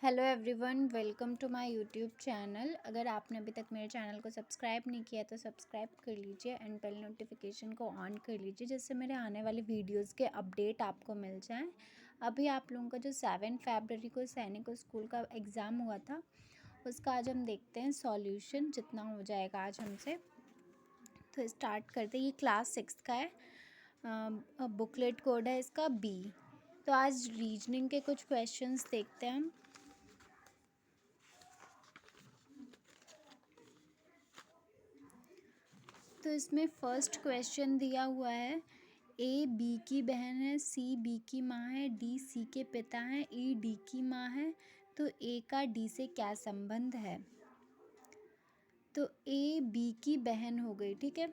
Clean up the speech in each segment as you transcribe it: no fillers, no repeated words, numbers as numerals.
Hello everyone, welcome to my YouTube channel. अगर आपने अभी तक मेरे चैनल को सब्सक्राइब नहीं किया तो सब्सक्राइब कर लीजिए एंड बेल नोटिफिकेशन को ऑन कर लीजिए, जिससे मेरे आने वाले वीडियोस के अपडेट आपको मिल जाएं। अभी आप लोगों का जो 7 फरवरी को सैनिक स्कूल का एग्ज़ाम हुआ था, उसका आज हम देखते हैं सॉल्यूशन जितना हो जाएगा आज हमसे। तो स्टार्ट करते हैं। ये क्लास 6 का है। बुकलेट कोड है इसका B। तो आज रीजनिंग के कुछ क्वेश्चंस देखते हैं हम। तो इसमें फर्स्ट क्वेश्चन दिया हुआ है, ए बी की बहन है, सी बी की माँ है, डी सी के पिता हैं, ई डी की माँ है। तो ए का डी से क्या संबंध है? तो ए बी की बहन हो गई, ठीक है।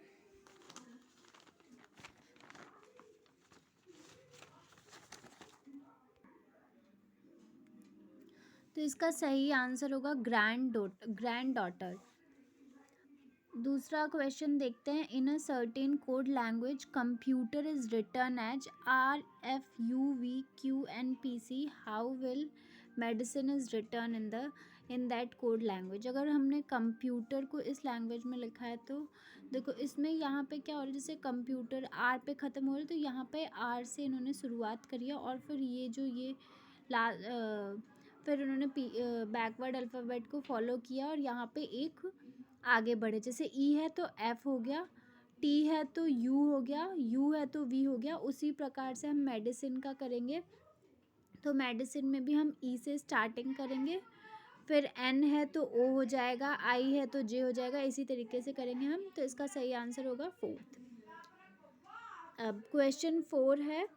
तो इसका सही आंसर होगा ग्रैंड डॉटर। दूसरा क्वेश्चन देखते हैं। In a certain code language computer is written as RFUVQNPC, how will medicine is written in that code language. अगर हमने कंप्यूटर को इस लैंग्वेज में लिखा है तो देखो इसमें यहाँ पे क्या हो रहा है, जैसे कंप्यूटर आर पे ख़त्म हो रहा है तो यहाँ पे आर से इन्होंने शुरुआत करी है और फिर ये फिर उन्होंने बैकवर्ड अल्फ़ाबेट को फॉलो किया और यहाँ पे एक आगे बढ़े। जैसे ई है तो एफ हो गया, टी है तो यू हो गया, यू है तो वी हो गया। उसी प्रकार से हम मेडिसिन का करेंगे। तो मेडिसिन में भी हम ई से स्टार्टिंग करेंगे, फिर एन है तो ओ हो जाएगा, आई है तो जे हो जाएगा। इसी तरीके से करेंगे हम। तो इसका सही आंसर होगा 4th। अब क्वेश्चन 4 है।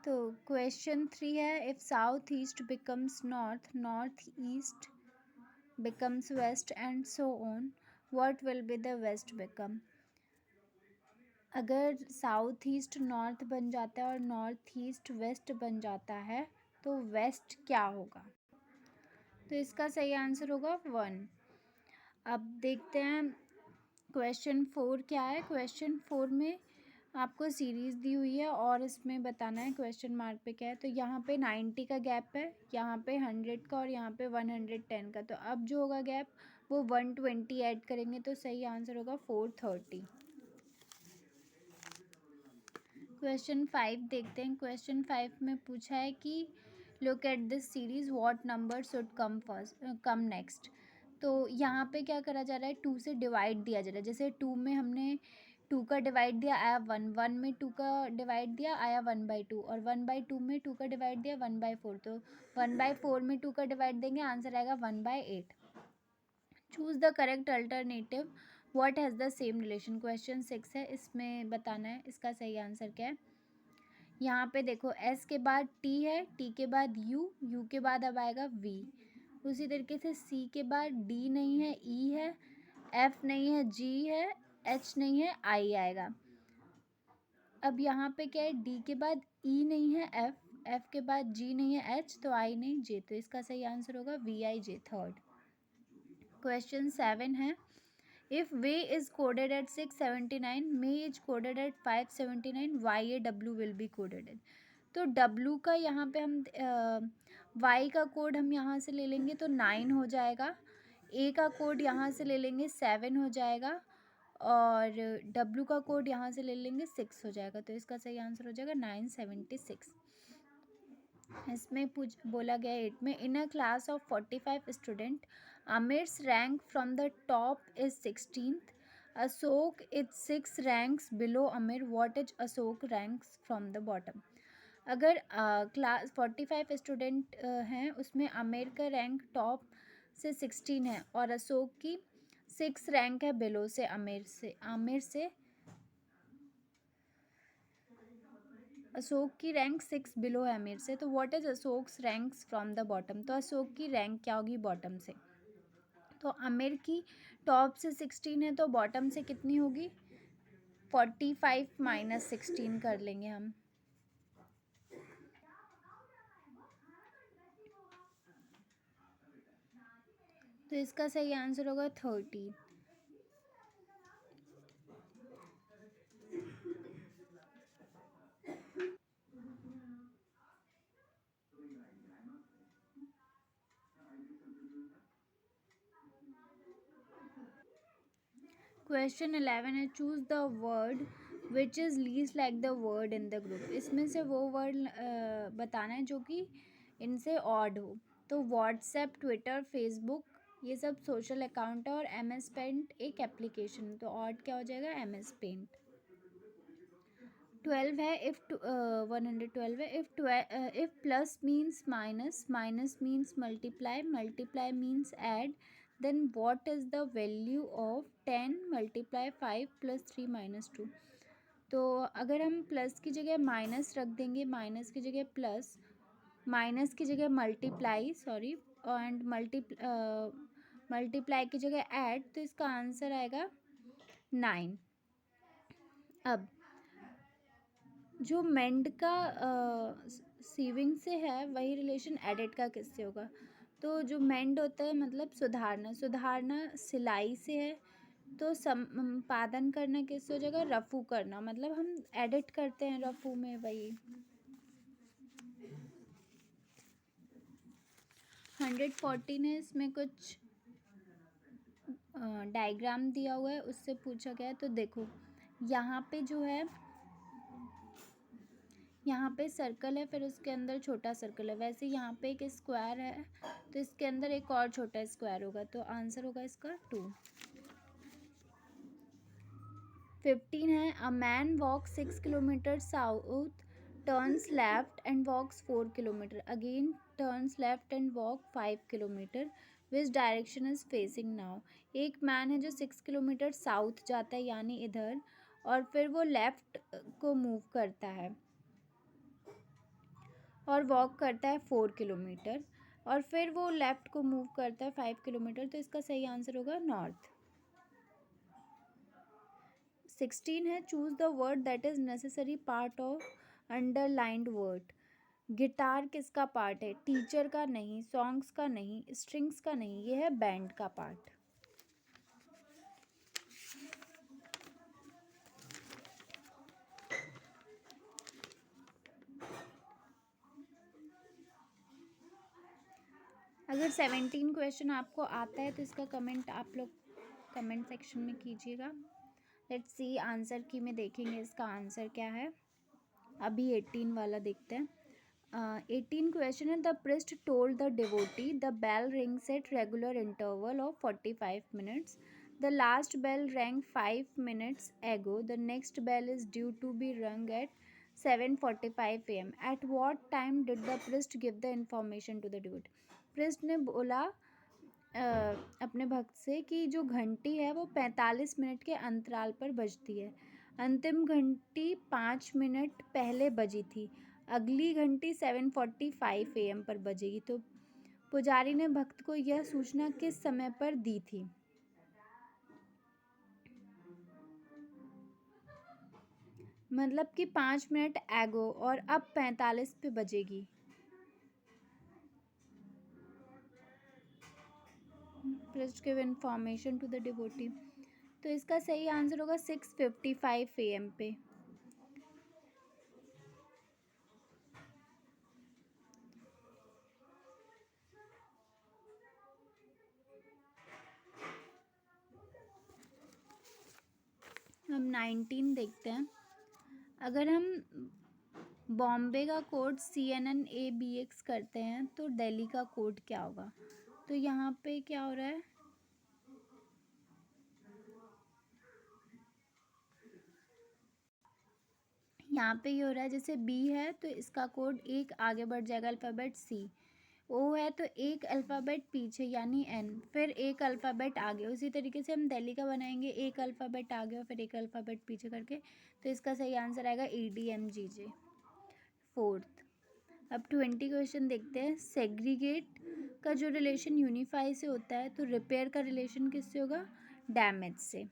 तो क्वेश्चन 3 है, if south east becomes north, north east becomes west and so on, what will be the west become? अगर साउथ ईस्ट नॉर्थ बन जाता है और नॉर्थ ईस्ट वेस्ट बन जाता है तो वेस्ट क्या होगा? तो इसका सही आंसर होगा 1। अब देखते हैं क्वेश्चन 4 क्या है। क्वेश्चन 4 में आपको सीरीज़ दी हुई है और इसमें बताना है क्वेश्चन मार्क पे क्या है। तो यहाँ पे 90 का गैप है, यहाँ पे 100 का और यहाँ पे 110 का। तो अब जो होगा गैप वो 120 ऐड करेंगे तो सही आंसर होगा 430। क्वेश्चन 5 देखते हैं। क्वेश्चन 5 में पूछा है कि look at this series, what number should come next. तो यहाँ पे क्या करा जा रहा है, 2 से डिवाइड दिया जा रहा है। जैसे 2 में हमने 2 का डिवाइड दिया आया 1, 1 में 2 का डिवाइड दिया आया 1/2 और 1/2 में 2 का डिवाइड दिया 1/4। तो 1/4 में 2 का डिवाइड देंगे, आंसर आएगा 1/8। Choose the correct alternative what has the same relation. Question 6 है, इसमें बताना है इसका सही आंसर क्या है। यहाँ पे देखो एस के बाद टी है, टी के बाद यू, यू के बाद अब आएगा वी। उसी तरीके से सी के बाद डी नहीं है, ई है, एफ नहीं है, जी है, एच नहीं है, आई आएगा। अब यहाँ पे क्या है, डी के बाद ई नहीं है, एफ, एफ के बाद जी नहीं है, एच, तो आई नहीं, जे। तो इसका सही आंसर होगा we I J, 3rd। Question 7 है, if way is coded at 679, may is coded at 579, Y A W will be coded at. तो डब्ल्यू का यहाँ पे हम वाई का कोड हम यहाँ से ले लेंगे तो 9 हो जाएगा, ए का कोड यहाँ से ले लेंगे 7 हो जाएगा और डब्ल्यू का कोड यहाँ से ले लेंगे 6 हो जाएगा। तो इसका सही आंसर हो जाएगा 976। इसमें बोला गया 8 में, in a class of 45 student, Aamir's rank from the top is 16th, Ashok is 6 ranks below Amir, what is Ashok ranks from the bottom. अगर क्लास 45 स्टूडेंट हैं, उसमें आमिर का रैंक टॉप से 16 है और अशोक की 6 रैंक है बिलो से, आमिर से अशोक की रैंक 6 बिलो है आमिर से। तो what is Ashok's ranks from the bottom. तो अशोक की रैंक क्या होगी बॉटम से। तो आमिर की टॉप से 16 है तो बॉटम से कितनी होगी, 45 माइनस 16 कर लेंगे हम। तो इसका सही आंसर होगा 30। क्वेश्चन 11 है, choose the word which is least like the word in the group. इसमें से वो वर्ड बताना है जो कि इनसे ऑड हो। तो व्हाट्सएप, ट्विटर, फेसबुक, ये सब सोशल अकाउंट है, और एम एस पेंट एक एप्लीकेशन। तो ऑड क्या हो जाएगा? M S paint. 12 है, इफ 112 है, if plus means minus, minus means multiply, multiply means add, then what is the value of 10 multiply 5 plus 3 minus 2। तो अगर हम प्लस की जगह माइनस रख देंगे, माइनस की जगह प्लस, माइनस की जगह मल्टीप्लाई, सॉरी, एंड मल्टीप्लाई की जगह ऐड, तो इसका आंसर आएगा 9। अब जो मेंड का सीविंग से है वही रिलेशन एडिट का किससे होगा? तो जो मेंड होता है मतलब सुधारना, सुधारना सिलाई से है, तो संपादन करना किससे हो जाएगा? रफू करना, मतलब हम एडिट करते हैं रफू में, वही। 114 है, इसमें कुछ डायग्राम दिया हुआ है, उससे पूछा गया है। तो देखो यहाँ पे जो है, यहाँ पे सर्कल है, फिर उसके अंदर छोटा सर्कल है, वैसे यहाँ पे एक स्क्वायर है, तो इसके अंदर एक और छोटा स्क्वायर होगा, तो आंसर होगा इसका 2। 15 है, a man walk 6 kilometre south, turns left and walks 4 kilometre, again turns left and walk 5 kilometre, which direction is facing now. एक मैन है जो 6 किलोमीटर साउथ जाता है, यानी इधर, और फिर वो लेफ्ट को मूव करता है और वॉक करता है 4 किलोमीटर, और फिर वो लेफ़्ट को मूव करता है 5 किलोमीटर, तो इसका सही आंसर होगा नॉर्थ। 16 है, choose the word that is necessary part of underlined word. Guitar किसका पार्ट है? टीचर का नहीं, सॉन्ग्स का नहीं, स्ट्रिंग्स का नहीं, ये है बैंड का पार्ट। अगर 17 क्वेश्चन आपको आता है तो इसका कमेंट आप लोग कमेंट सेक्शन में कीजिएगा। लेट्स सी आंसर की में देखेंगे इसका आंसर क्या है। अभी 18 वाला देखते हैं। 18 क्वेश्चन है, the priest told the devotee the bell rings at regular interval of 45 minutes, the last bell rang 5 minutes ago, the next bell is due to be rung at 7:45 AM, at what time did the priest give the information to the devotee. Priest ने बोला अपने भक्त से कि जो घंटी है वो 45 मिनट के अंतराल पर बजती है। अंतिम घंटी 5 मिनट पहले बजी थी, अगली घंटी 7:45 AM पर बजेगी। तो पुजारी ने भक्त को यह सूचना किस समय पर दी थी? मतलब कि 5 मिनट एगो और अब 45 पे बजेगी। Priest give information to the devotee, तो इसका सही आंसर होगा 6:55 AM पे। हम 19 देखते हैं। अगर हम बॉम्बे का कोड CNNABX करते हैं तो दिल्ली का कोड क्या होगा? तो यहाँ पे क्या हो रहा है, यहाँ पे ये हो रहा है, जैसे B है तो इसका कोड एक आगे बढ़ जाएगा अल्फ़ाबेट C, O है तो एक अल्फ़ाबेट पीछे यानी N, फिर एक अल्फ़ाबेट आगे। उसी तरीके से हम दिल्ली का बनाएंगे, एक अल्फ़ाबेट आगे और फिर एक अल्फ़ाबेट पीछे करके, तो इसका सही आंसर आएगा EDMGJ। 4th। अब 20 क्वेश्चन देखते हैं। सेग्रीगेट का जो रिलेशन यूनिफाई से होता है, तो रिपेयर का रिलेशन किससे होगा? डैमेज से।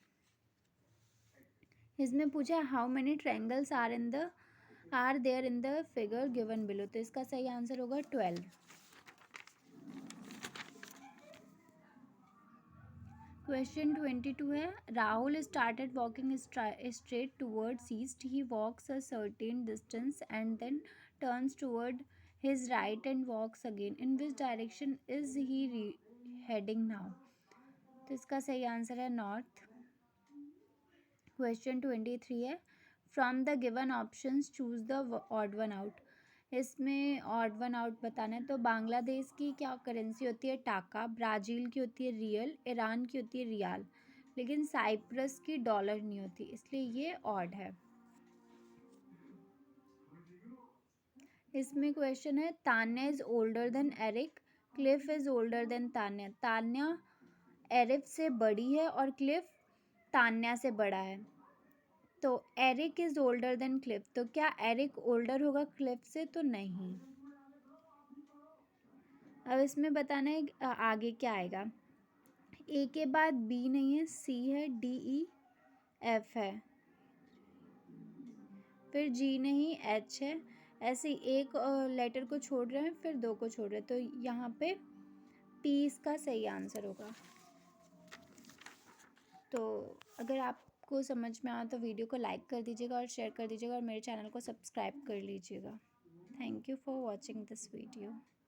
इसमें पूछा है how many triangles are there in the figure given below, तो इसका सही आंसर होगा 12। क्वेश्चन 22 है, Rahul started walking straight towards east, he walks a certain distance and then turns toward his right and walks again, in which direction is he heading now? तो इसका सही answer है north. Question 23 है, from the given options choose the odd one out. इसमें odd one out बताना है। तो बांग्लादेश की क्या करेंसी होती है? टाका। ब्राज़ील की होती है रियल। ईरान की होती है रियाल। लेकिन साइप्रस की डॉलर नहीं होती, इसलिए ये ऑड है। इसमें क्वेश्चन है, Tanya is older than Eric, Cliff is older than Tanya. Tanya Eric से बड़ी है और क्लिफ तान्या से बड़ा है। तो Eric is older than Cliff, तो क्या एरिक ओल्डर होगा क्लिफ से? तो नहीं। अब इसमें बताना है आगे क्या आएगा। ए के बाद बी नहीं है, सी है, डी ई एफ है, फिर जी नहीं, एच है। ऐसे एक लेटर को छोड़ रहे हैं, फिर दो को छोड़ रहे हैं, तो यहाँ पे पी इसका सही आंसर होगा। तो अगर आपको समझ में आया तो वीडियो को लाइक कर दीजिएगा और शेयर कर दीजिएगा और मेरे चैनल को सब्सक्राइब कर लीजिएगा। Thank you for watching this video.